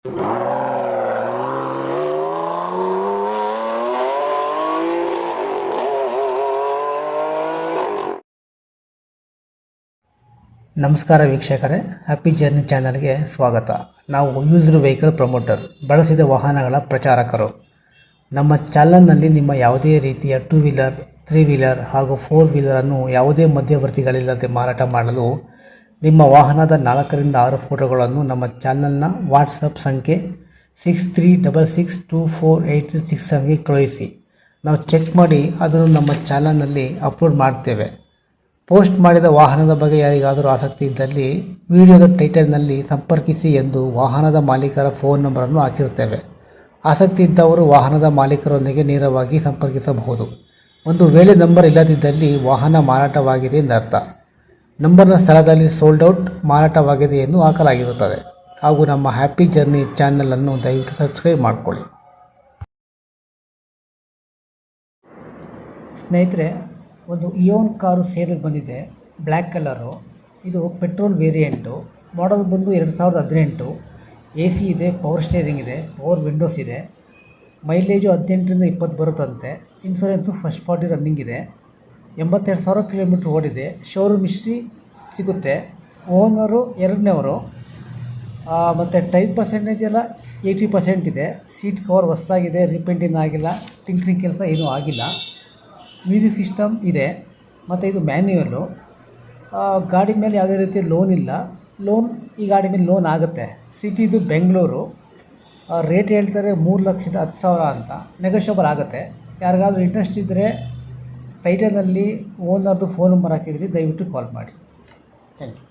ನಮಸ್ಕಾರ ವೀಕ್ಷಕರೇ, happy journey ಚಾನಲ್ಗೆ ಸ್ವಾಗತ. ನಾವು ಯೂಸ್ಡ್ ವೆಹಿಕಲ್ ಪ್ರಮೋಟರ್, ಬಳಸಿದ ವಾಹನಗಳ ಪ್ರಚಾರಕರು. ನಮ್ಮ ಚಾನಲ್ನಲ್ಲಿ ನಿಮ್ಮ ಯಾವುದೇ ರೀತಿಯ 2 ವೀಲರ್, 3 ವೀಲರ್ ಹಾಗೂ 4 ವೀಲರನ್ನು ಯಾವುದೇ ಮಧ್ಯವರ್ತಿಗಳಿಲ್ಲದೆ ಮಾರಾಟ ಮಾಡಲು ನಿಮ್ಮ ವಾಹನದ 4 ರಿಂದ 6 ಫೋಟೋಗಳನ್ನು ನಮ್ಮ ಚಾನಲ್ನ ವಾಟ್ಸಪ್ ಸಂಖ್ಯೆ 6366248667ಗೆ ಕಳುಹಿಸಿ. ನಾವು ಚೆಕ್ ಮಾಡಿ ಅದನ್ನು ನಮ್ಮ ಚಾನಲ್ನಲ್ಲಿ ಅಪ್ಲೋಡ್ ಮಾಡ್ತೇವೆ. ಪೋಸ್ಟ್ ಮಾಡಿದ ವಾಹನದ ಬಗ್ಗೆ ಯಾರಿಗಾದರೂ ಆಸಕ್ತಿ ಇದ್ದಲ್ಲಿ ವಿಡಿಯೋದ ಟೈಟಲ್ನಲ್ಲಿ ಸಂಪರ್ಕಿಸಿ ಎಂದು ವಾಹನದ ಮಾಲೀಕರ ಫೋನ್ ನಂಬರನ್ನು ಹಾಕಿರುತ್ತೇವೆ. ಆಸಕ್ತಿ ಇದ್ದವರು ವಾಹನದ ಮಾಲೀಕರೊಂದಿಗೆ ನೇರವಾಗಿ ಸಂಪರ್ಕಿಸಬಹುದು. ಒಂದು ವೇಳೆ ನಂಬರ್ ಇಲ್ಲದಿದ್ದಲ್ಲಿ ವಾಹನ ಮಾರಾಟವಾಗಿದೆ ಎಂದರ್ಥ. ನಂಬರ್ನ ಸ್ಥಳದಲ್ಲಿ ಸೋಲ್ಡ್ ಔಟ್, ಮಾರಾಟವಾಗಿದೆ ಎಂದು ಹಾಕಲಾಗಿರುತ್ತದೆ. ಹಾಗೂ ನಮ್ಮ ಹ್ಯಾಪಿ ಜರ್ನಿ ಚಾನಲನ್ನು ದಯವಿಟ್ಟು ಸಬ್ಸ್ಕ್ರೈಬ್ ಮಾಡಿಕೊಳ್ಳಿ. ಸ್ನೇಹಿತರೆ, ಒಂದು ಇಯೋನ್ ಕಾರು ಸೇಲಿಗೆ ಬಂದಿದೆ. Black colour. ಇದು ಪೆಟ್ರೋಲ್ ವೇರಿಯಂಟು. ಮಾಡಲ್ ಬಂದು 2018. AC ಇದೆ, ಪವರ್ ಸ್ಟೇರಿಂಗ್ ಇದೆ, ಪವರ್ ವಿಂಡೋಸ್ ಇದೆ. ಮೈಲೇಜು 18 ರಿಂದ 20 ಬರುತ್ತಂತೆ. ಇನ್ಸೂರೆನ್ಸು ಫಸ್ಟ್ ಪಾರ್ಟಿ ರನ್ನಿಂಗ್ ಇದೆ. 82,000 ಕಿಲೋಮೀಟ್ರ್ ಓಡಿದೆ. ಶೋರೂಮ್ ಹಿಸ್ಟ್ರಿ ಸಿಗುತ್ತೆ. ಓನರು 2ನೇವರು. ಮತ್ತು ಟೈರ್ ಪರ್ಸೆಂಟೇಜ್ ಎಲ್ಲ 80% ಇದೆ. ಸೀಟ್ ಕವರ್ ಹೊಸದಾಗಿದೆ, ರೀಪೇಂಟಿಂಗ್ ಆಗಿಲ್ಲ, ಟಿಂಕ್ರಿಂಗ್ ಕೆಲಸ ಏನೂ ಆಗಿಲ್ಲ. ಮ್ಯೂಸಿಕ್ ಸಿಸ್ಟಮ್ ಇದೆ. ಮತ್ತು ಇದು ಮ್ಯಾನ್ಯುಯಲ್ಲು. ಗಾಡಿ ಮೇಲೆ ಯಾವುದೇ ರೀತಿ ಲೋನ್ ಇಲ್ಲ. ಈ ಗಾಡಿ ಮೇಲೆ ಲೋನ್ ಆಗುತ್ತೆ. ಸಿಟಿದು ಬೆಂಗಳೂರು. ರೇಟ್ ಹೇಳ್ತಾರೆ 3,10,000 ಅಂತ. ನೆಗೋಷಿಯಬಲ್ ಆಗುತ್ತೆ. ಯಾರಿಗಾದ್ರೂ ಇಂಟ್ರೆಸ್ಟ್ ಇದ್ದರೆ ಟೈಟಲಲ್ಲಿ ಓನರ್ದು ಫೋನ್ ನಂಬರ್ ಹಾಕಿದ್ರಿ, ದಯವಿಟ್ಟು ಕಾಲ್ ಮಾಡಿ. Thank you.